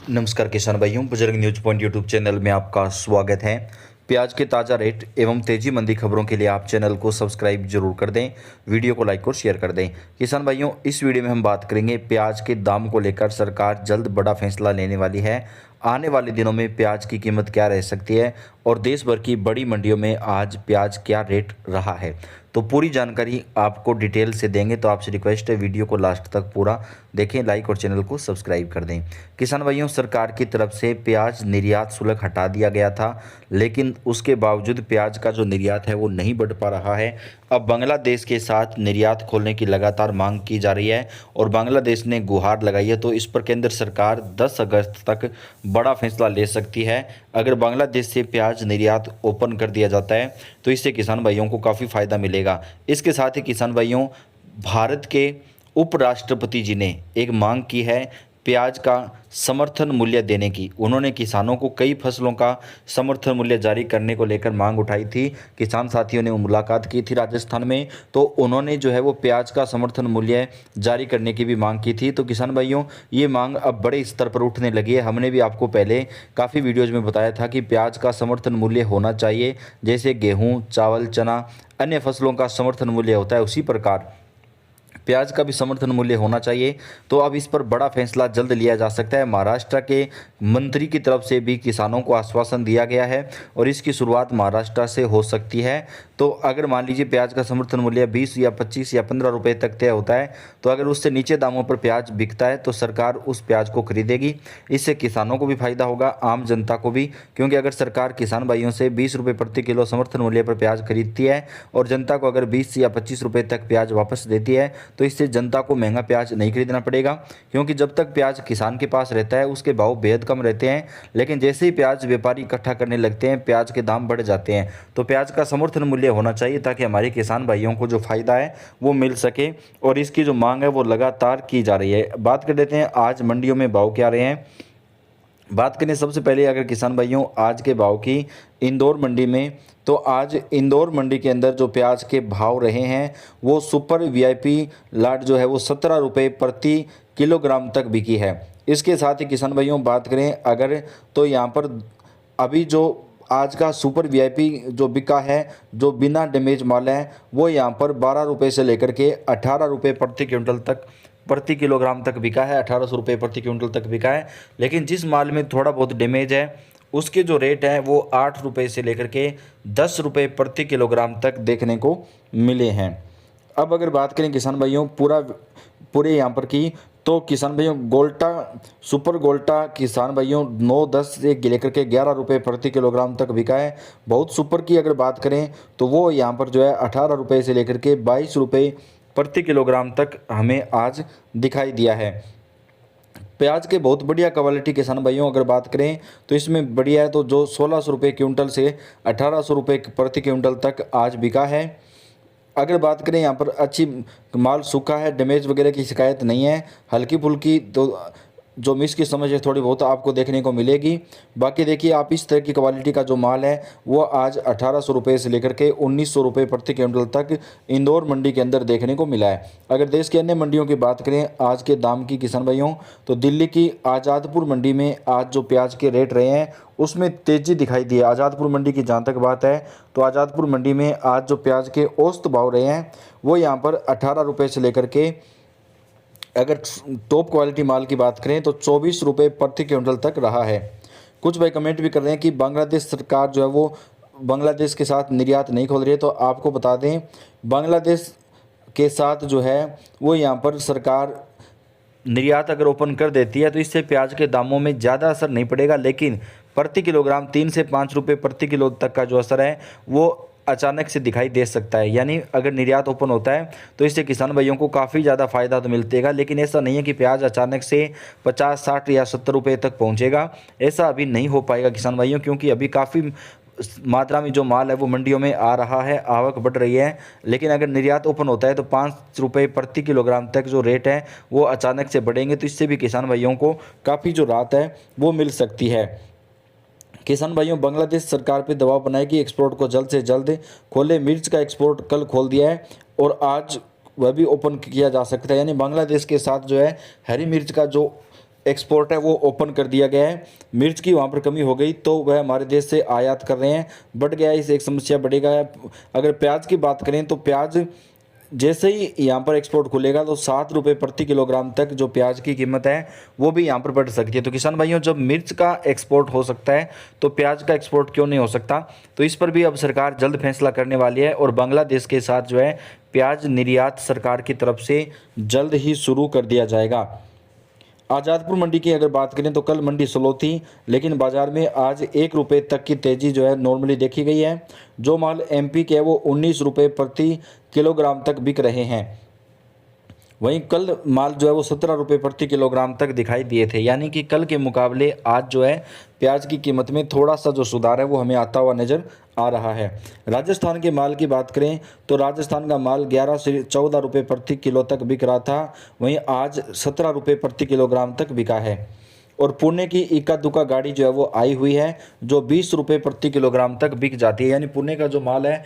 नमस्कार किसान भाइयों, बुजुर्ग न्यूज पॉइंट यूट्यूब चैनल में आपका स्वागत है। प्याज के ताज़ा रेट एवं तेजी मंदी खबरों के लिए आप चैनल को सब्सक्राइब जरूर कर दें, वीडियो को लाइक और शेयर कर दें। किसान भाइयों, इस वीडियो में हम बात करेंगे प्याज के दाम को लेकर सरकार जल्द बड़ा फैसला लेने वाली है। आने वाले दिनों में प्याज की कीमत क्या रह सकती है और देश भर की बड़ी मंडियों में आज प्याज क्या रेट रहा है, तो पूरी जानकारी आपको डिटेल से देंगे। तो आपसे रिक्वेस्ट है वीडियो को लास्ट तक पूरा देखें, लाइक और चैनल को सब्सक्राइब कर दें। किसान भाइयों, सरकार की तरफ से प्याज निर्यात शुल्क हटा दिया गया था, लेकिन उसके बावजूद प्याज का जो निर्यात है वो नहीं बढ़ पा रहा है। अब बांग्लादेश के साथ निर्यात खोलने की लगातार मांग की जा रही है और बांग्लादेश ने गुहार लगाई है। तो इस पर केंद्र सरकार 10 अगस्त तक बड़ा फैसला ले सकती है। अगर बांग्लादेश से प्याज निर्यात ओपन कर दिया जाता है तो इससे किसान भाइयों को काफ़ी फ़ायदा मिलेगा। इसके साथ ही किसान भाइयों, भारत के उपराष्ट्रपति जी ने एक मांग की है प्याज का समर्थन मूल्य देने की। उन्होंने किसानों को कई फसलों का समर्थन मूल्य जारी करने को लेकर मांग उठाई थी। किसान साथियों ने मुलाकात की थी राजस्थान में, तो उन्होंने जो है वो प्याज का समर्थन मूल्य जारी करने की भी मांग की थी। तो किसान भाइयों, ये मांग अब बड़े स्तर पर उठने लगी है। हमने भी आपको पहले काफ़ी वीडियोज़ में बताया था कि प्याज का समर्थन मूल्य होना चाहिए, जैसे गेहूँ, चावल, चना, अन्य फसलों का समर्थन मूल्य होता है, उसी प्रकार प्याज का भी समर्थन मूल्य होना चाहिए। तो अब इस पर बड़ा फैसला जल्द लिया जा सकता है। महाराष्ट्र के मंत्री की तरफ से भी किसानों को आश्वासन दिया गया है और इसकी शुरुआत महाराष्ट्र से हो सकती है। तो अगर मान लीजिए प्याज का समर्थन मूल्य 20 या 25 या 15 रुपये तक तय होता है, तो अगर उससे नीचे दामों पर प्याज बिकता है तो सरकार उस प्याज को खरीदेगी। इससे किसानों को भी फायदा होगा, आम जनता को भी, क्योंकि अगर सरकार किसान भाइयों से 20 रुपये प्रति किलो समर्थन मूल्य पर प्याज खरीदती है और जनता को अगर 20 या 25 रुपये तक प्याज वापस देती है, तो इससे जनता को महंगा प्याज नहीं खरीदना पड़ेगा। क्योंकि जब तक प्याज किसान के पास रहता है उसके भाव बेहद कम रहते हैं, लेकिन जैसे ही प्याज व्यापारी इकट्ठा करने लगते हैं प्याज के दाम बढ़ जाते हैं। तो प्याज का समर्थन मूल्य होना चाहिए ताकि हमारे किसान भाइयों को जो फायदा है वो मिल सके, और इसकी जो मांग है वो लगातार की जा रही है। बात कर लेते हैं आज मंडियों में भाव क्या रहे हैं। बात करें सबसे पहले अगर किसान भाइयों आज के भाव की इंदौर मंडी में, तो आज इंदौर मंडी के अंदर जो प्याज के भाव रहे हैं वो सुपर वीआईपी लाट जो है वो 17 रुपये प्रति किलोग्राम तक बिकी है। इसके साथ ही किसान भाइयों बात करें अगर, तो यहाँ पर अभी जो आज का सुपर वीआईपी जो बिका है, जो बिना डैमेज माल है, वो यहाँ पर 12 रुपये से लेकर के 18 रुपये प्रति क्विंटल तक प्रति किलोग्राम तक बिका है। 1800 रुपये प्रति क्विंटल तक बिका है। लेकिन जिस माल में थोड़ा बहुत डैमेज है उसके जो रेट है वो 8 रुपये से लेकर के 10 रुपये प्रति किलोग्राम तक देखने को मिले हैं। अब अगर बात करें किसान भाइयों पूरे यहाँ पर की, तो किसान भाइयों गोल्टा, सुपर गोल्टा किसान भाइयों 9-10 से लेकर के 11 रुपये प्रति किलोग्राम तक बिका है। बहुत सुपर की अगर बात करें तो वो यहाँ पर जो है 18 रुपये से लेकर के 22 रुपये प्रति किलोग्राम तक हमें आज दिखाई दिया है। प्याज के बहुत बढ़िया क्वालिटी किसान भाइयों अगर बात करें तो इसमें बढ़िया है, तो जो 1600 रुपये क्विंटल से 1800 रुपये प्रति क्विंटल तक आज बिका है। अगर बात करें यहाँ पर अच्छी माल सूखा है, डैमेज वगैरह की शिकायत नहीं है। हल्की फुल्की तो जो मिस की समस्या थोड़ी बहुत आपको देखने को मिलेगी। बाकी देखिए आप इस तरह की क्वालिटी का जो माल है वो आज 1800 रुपये से लेकर के 1900 रुपये प्रति क्विंटल तक इंदौर मंडी के अंदर देखने को मिला है। अगर देश की अन्य मंडियों की बात करें आज के दाम की किसान भाइयों, तो दिल्ली की आज़ादपुर मंडी में आज जो प्याज के रेट रहे हैं उसमें तेज़ी दिखाई दी है। आज़ादपुर मंडी की जहाँ तक बात है तो आज़ादपुर मंडी में आज जो प्याज के औसत भाव रहे हैं वो यहाँ पर 18 रुपये से लेकर के, अगर टॉप क्वालिटी माल की बात करें तो 24 रुपये प्रति क्विंटल तक रहा है। कुछ भाई कमेंट भी कर रहे हैं कि बांग्लादेश सरकार जो है वो बांग्लादेश के साथ निर्यात नहीं खोल रही है। तो आपको बता दें बांग्लादेश के साथ जो है वो यहाँ पर सरकार निर्यात अगर ओपन कर देती है तो इससे प्याज के दामों में ज़्यादा असर नहीं पड़ेगा, लेकिन प्रति किलोग्राम 3 से 5 रुपये प्रति किलो तक का जो असर है वो अचानक से दिखाई दे सकता है। यानी अगर निर्यात ओपन होता है तो इससे किसान भाइयों को काफ़ी ज़्यादा फ़ायदा तो मिलतेगा, लेकिन ऐसा नहीं है कि प्याज अचानक से 50, 60 या 70 रुपये तक पहुंचेगा। ऐसा अभी नहीं हो पाएगा किसान भाइयों, क्योंकि अभी काफ़ी मात्रा में जो माल है वो मंडियों में आ रहा है, आवक बढ़ रही है। लेकिन अगर निर्यात ओपन होता है तो 5 रुपये प्रति किलोग्राम तक जो रेट है वो अचानक से बढ़ेंगे, तो इससे भी किसान भाइयों को काफ़ी जो राहत है वो मिल सकती है। किसान भाइयों बांग्लादेश सरकार पर दबाव बनाए कि एक्सपोर्ट को जल्द से जल्द खोले। मिर्च का एक्सपोर्ट कल खोल दिया है और आज वह भी ओपन किया जा सकता है। यानी बांग्लादेश के साथ जो है हरी मिर्च का जो एक्सपोर्ट है वो ओपन कर दिया गया है। मिर्च की वहाँ पर कमी हो गई तो वह हमारे देश से आयात कर रहे हैं, बढ़ गया है, इसे एक समस्या बढ़ेगा। अगर प्याज की बात करें तो प्याज जैसे ही यहाँ पर एक्सपोर्ट खुलेगा तो 7 रुपये प्रति किलोग्राम तक जो प्याज की कीमत है वो भी यहाँ पर बढ़ सकती है। तो किसान भाइयों, जब मिर्च का एक्सपोर्ट हो सकता है तो प्याज का एक्सपोर्ट क्यों नहीं हो सकता? तो इस पर भी अब सरकार जल्द फैसला करने वाली है और बांग्लादेश के साथ जो है प्याज निर्यात सरकार की तरफ से जल्द ही शुरू कर दिया जाएगा। आज़ादपुर मंडी की अगर बात करें तो कल मंडी स्लो थी, लेकिन बाजार में आज 1 रुपये तक की तेज़ी जो है नॉर्मली देखी गई है। जो माल एमपी के है वो 19 रुपये प्रति किलोग्राम तक बिक रहे हैं। वहीं कल माल जो है वो 17 रुपये प्रति किलोग्राम तक दिखाई दिए थे, यानी कि कल के मुकाबले आज जो है प्याज की कीमत में थोड़ा सा जो सुधार है वो हमें आता हुआ नज़र आ रहा है। राजस्थान के माल की बात करें तो राजस्थान का माल 11 से 14 रुपये प्रति किलो तक बिक रहा था, वहीं आज 17 रुपये प्रति किलोग्राम तक बिका है। और पुणे की इक्का दुक्का गाड़ी जो है वो आई हुई है जो 20 रुपये प्रति किलोग्राम तक बिक जाती है, यानी पुणे का जो माल है,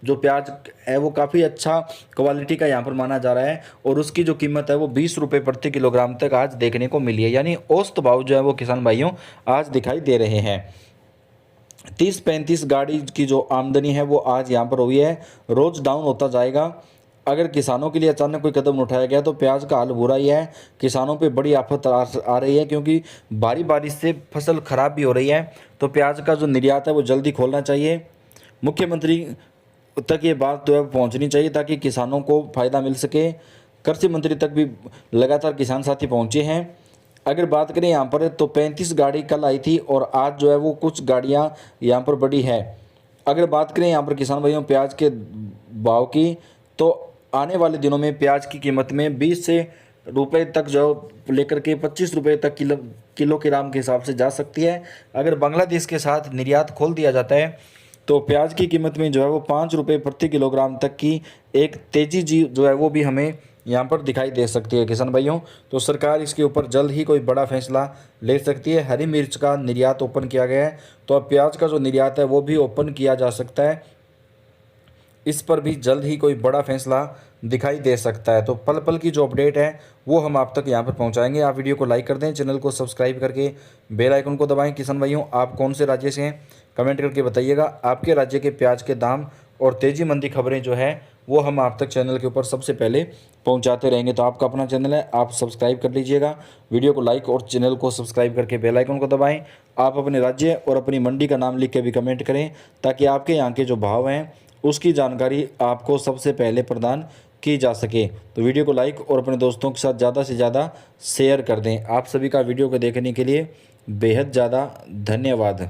जो प्याज है वो काफ़ी अच्छा क्वालिटी का यहाँ पर माना जा रहा है और उसकी जो कीमत है वो 20 रुपये प्रति किलोग्राम तक आज देखने को मिली है, यानी औसत भाव जो है वो किसान भाइयों आज दिखाई दे रहे हैं। 30-35 गाड़ी की जो आमदनी है वो आज यहाँ पर हुई है, रोज़ डाउन होता जाएगा। अगर किसानों के लिए अचानक कोई कदम उठाया गया तो प्याज का हाल बुरा ही है, किसानों पे बड़ी आफत आ रही है, क्योंकि भारी बारिश से फसल खराब भी हो रही है। तो प्याज का जो निर्यात है वो जल्दी खोलना चाहिए। मुख्यमंत्री तक ये बात जो है पहुंचनी चाहिए ताकि किसानों को फ़ायदा मिल सके। कृषि मंत्री तक भी लगातार किसान साथी पहुंचे हैं। अगर बात करें यहाँ पर तो 35 गाड़ी कल आई थी और आज जो है वो कुछ गाड़ियाँ यहाँ पर बढ़ी है। अगर बात करें यहाँ पर किसान भाइयों प्याज के भाव की, तो आने वाले दिनों में प्याज की कीमत में 20 से रुपये तक जो लेकर के 25 रुपये तक किलोग्राम के हिसाब से जा सकती है। अगर बांग्लादेश के साथ निर्यात खोल दिया जाता है तो प्याज की कीमत में जो है वो 5 रुपये प्रति किलोग्राम तक की एक तेज़ी जी जो है वो भी हमें यहाँ पर दिखाई दे सकती है किसान भाइयों। तो सरकार इसके ऊपर जल्द ही कोई बड़ा फैसला ले सकती है। हरी मिर्च का निर्यात ओपन किया गया है तो अब प्याज का जो निर्यात है वो भी ओपन किया जा सकता है, इस पर भी जल्द ही कोई बड़ा फैसला दिखाई दे सकता है। तो पल पल की जो अपडेट है वो हम आप तक यहाँ पर पहुँचाएंगे। आप वीडियो को लाइक कर दें, चैनल को सब्सक्राइब करके बेल आइकन को दबाएं। किसान भाइयों, आप कौन से राज्य से हैं कमेंट करके बताइएगा। आपके राज्य के प्याज के दाम और तेज़ी मंदी खबरें जो है वो हम आप तक चैनल के ऊपर सबसे पहले पहुंचाते रहेंगे। तो आपका अपना चैनल है, आप सब्सक्राइब कर लीजिएगा। वीडियो को लाइक और चैनल को सब्सक्राइब करके बेल आइकन को दबाएं। आप अपने राज्य और अपनी मंडी का नाम लिख के भी कमेंट करें ताकि आपके यहाँ के जो भाव हैं उसकी जानकारी आपको सबसे पहले प्रदान की जा सके। तो वीडियो को लाइक और अपने दोस्तों के साथ ज़्यादा से ज़्यादा शेयर कर दें। आप सभी का वीडियो को देखने के लिए बेहद ज़्यादा धन्यवाद।